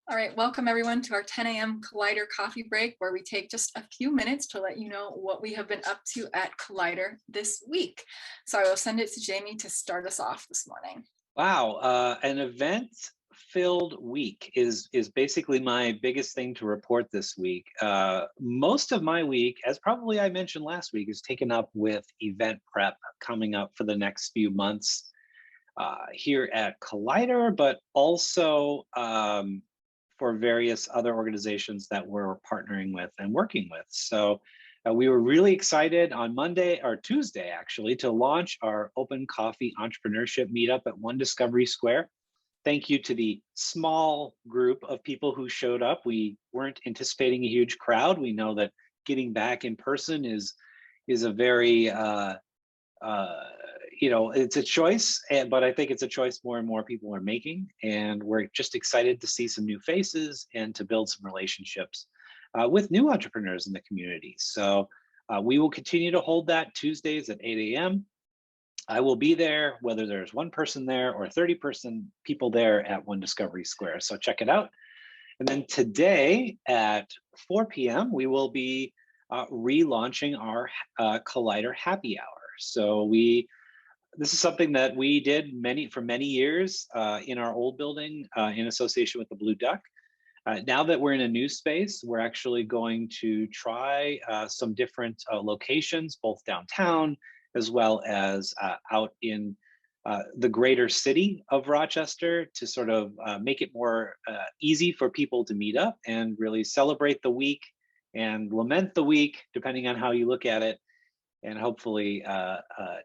All right, welcome everyone to our 10 a.m. Collider coffee break, where we take just a few minutes to let you know what we have been up to at Collider this week. So I will send it to Jamie to start us off this morning. Wow, an event-filled week is basically my biggest thing to report this week. Most of my week, as probably I mentioned last week, is taken up with event prep coming up for the next few months here at Collider, but also for various other organizations that we're partnering with and working with. So we were really excited on Monday or Tuesday, actually, to launch our Open Coffee Entrepreneurship Meetup at One Discovery Square. Thank you to the small group of people who showed up. We weren't anticipating a huge crowd. We know that getting back in person is a very it's a choice, but I think it's a choice more and more people are making, and we're just excited to see some new faces and to build some relationships with new entrepreneurs in the community. So we will continue to hold that Tuesdays at 8 a.m. I will be there, whether there's one person there or 30 people there at One Discovery Square. So check it out. And then today at 4 p.m., we will be relaunching our Collider Happy Hour. So this is something that we did for many years in our old building in association with the Blue Duck. Now that we're in a new space, we're actually going to try some different locations, both downtown as well as out in the greater city of Rochester, to sort of make it more easy for people to meet up and really celebrate the week and lament the week, depending on how you look at it, and hopefully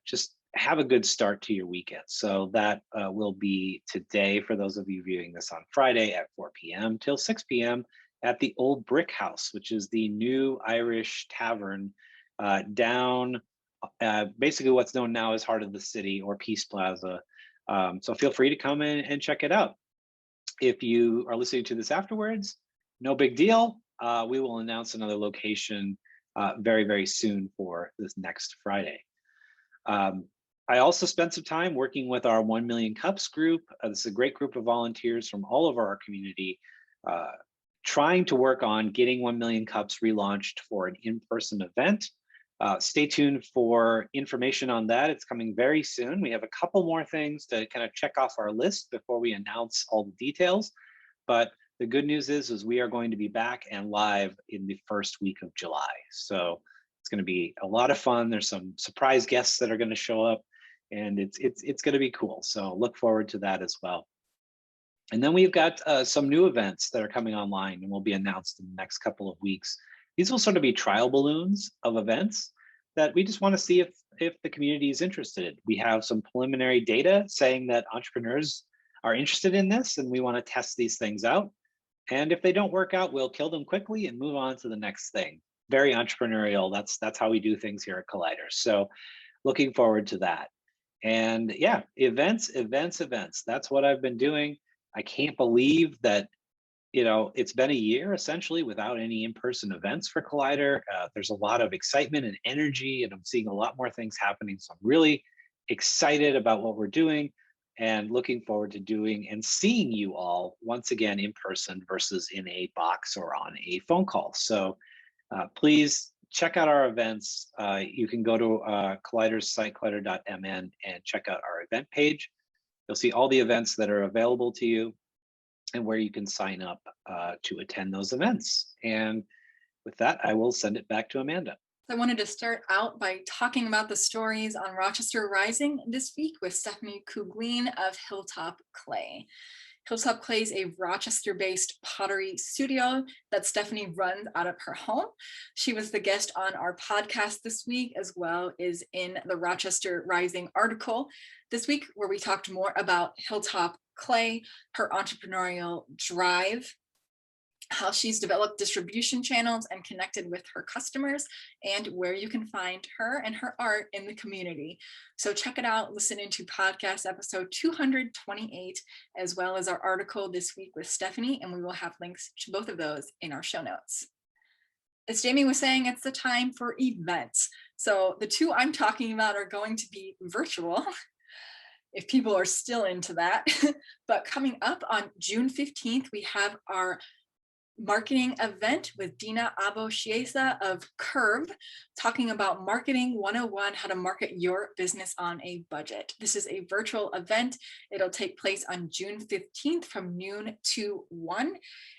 just have a good start to your weekend. So that will be today for those of you viewing this on Friday at 4 p.m. till 6 p.m. at the Old Brick House, which is the new Irish tavern down basically what's known now as Heart of the City or Peace Plaza. So feel free to come in and check it out. If you are listening to this afterwards, no big deal. We will announce another location very, very soon for this next Friday. I also spent some time working with our 1 Million Cups group. This is a great group of volunteers from all over our community, trying to work on getting 1 Million Cups relaunched for an in-person event. Stay tuned for information on that. It's coming very soon. We have a couple more things to kind of check off our list before we announce all the details. But the good news is we are going to be back and live in the first week of July. So it's going to be a lot of fun. There's some surprise guests that are going to show up, and it's going to be cool. So look forward to that as well. And then we've got some new events that are coming online and will be announced in the next couple of weeks. These will sort of be trial balloons of events that we just want to see if the community is interested. We have some preliminary data saying that entrepreneurs are interested in this, and we want to test these things out. And if they don't work out, we'll kill them quickly and move on to the next thing. Very entrepreneurial. That's how we do things here at Collider. So looking forward to that. And yeah, events. That's what I've been doing. I can't believe that, it's been a year essentially without any in-person events for Collider. There's a lot of excitement and energy, and I'm seeing a lot more things happening. So I'm really excited about what we're doing and looking forward to doing and seeing you all once again in person versus in a box or on a phone call. So please check out our events. You can go to Collider's site, collider.mn, and check out our event page. You'll see all the events that are available to you and where you can sign up to attend those events. And with that, I will send it back to Amanda. I wanted to start out by talking about the stories on Rochester Rising this week with Stephanie Kuglin of Hilltop Clay. Hilltop Clay is a Rochester-based pottery studio that Stephanie runs out of her home. She was the guest on our podcast this week, as well as in the Rochester Rising article this week, where we talked more about Hilltop Clay, her entrepreneurial drive, how she's developed distribution channels and connected with her customers, and where you can find her and her art in the community. So check it out, listen into podcast episode 228, as well as our article this week with Stephanie, and we will have links to both of those in our show notes. As Jamie was saying, it's the time for events. So the two I'm talking about are going to be virtual. if people are still into that. But coming up on June 15th, we have our marketing event with Dina Aboshiesa of Curve, talking about Marketing 101, how to market your business on a budget. This is a virtual event. It'll take place on June 15th from noon to 1.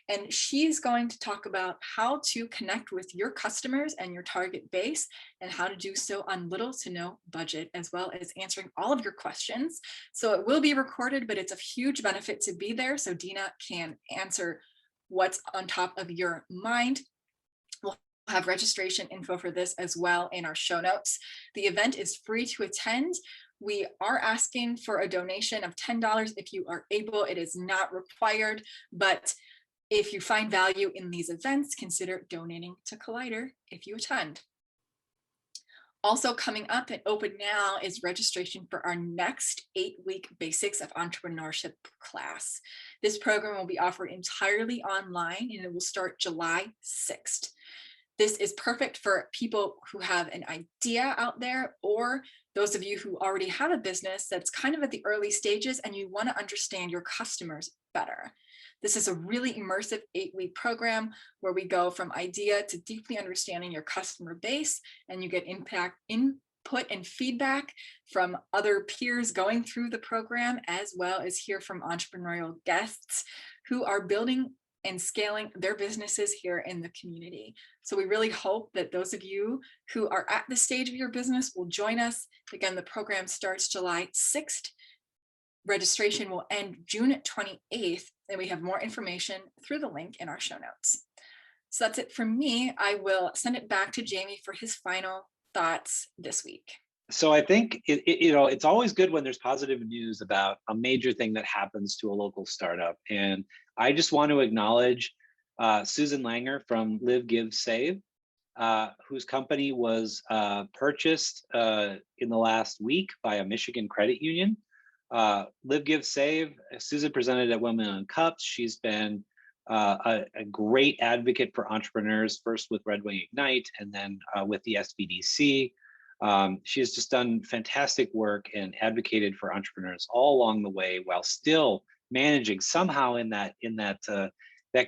And she's going to talk about how to connect with your customers and your target base and how to do so on little to no budget, as well as answering all of your questions. So it will be recorded, but it's a huge benefit to be there so Dina can answer what's on top of your mind. We'll have registration info for this as well in our show notes. The event is free to attend. We are asking for a donation of $10 if you are able. It is not required, but if you find value in these events, consider donating to Collider if you attend. Also coming up and open now is registration for our next 8-week Basics of Entrepreneurship class. This program will be offered entirely online and it will start July 6th. This is perfect for people who have an idea out there, or those of you who already have a business that's kind of at the early stages and you want to understand your customers better. This is a really immersive 8-week program where we go from idea to deeply understanding your customer base, and you get input and feedback from other peers going through the program, as well as hear from entrepreneurial guests who are building and scaling their businesses here in the community. So we really hope that those of you who are at the stage of your business will join us. Again, the program starts July 6th. Registration will end June 28th, and we have more information through the link in our show notes. So that's it from me. I will send it back to Jamie for his final thoughts this week. So I think it's always good when there's positive news about a major thing that happens to a local startup. And I just want to acknowledge Susan Lagner from Live.Give.Save, whose company was purchased in the last week by a Michigan credit union. Live.Give.Save, Susan presented at Women on Cups. She's been a great advocate for entrepreneurs, first with Red Wing Ignite and then with the SBDC. She has just done fantastic work and advocated for entrepreneurs all along the way, while still managing somehow in that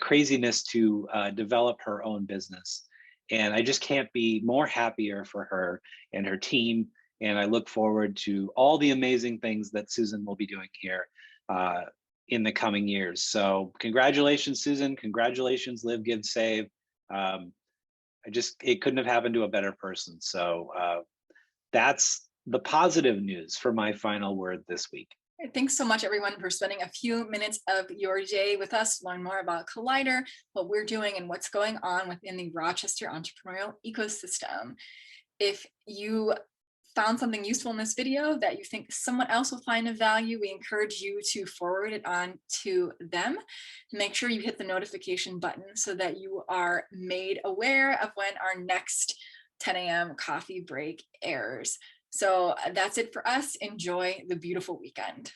craziness to develop her own business. And I just can't be more happier for her and her team. And I look forward to all the amazing things that Susan will be doing here in the coming years. So congratulations, Susan. Congratulations, Live.Give.Save. It couldn't have happened to a better person. So that's the positive news for my final word this week. Thanks so much, everyone, for spending a few minutes of your day with us to learn more about Collider, what we're doing, and what's going on within the Rochester entrepreneurial ecosystem. If you found something useful in this video that you think someone else will find of value, we encourage you to forward it on to them. Make sure you hit the notification button so that you are made aware of when our next 10 a.m. coffee break airs. So that's it for us. Enjoy the beautiful weekend.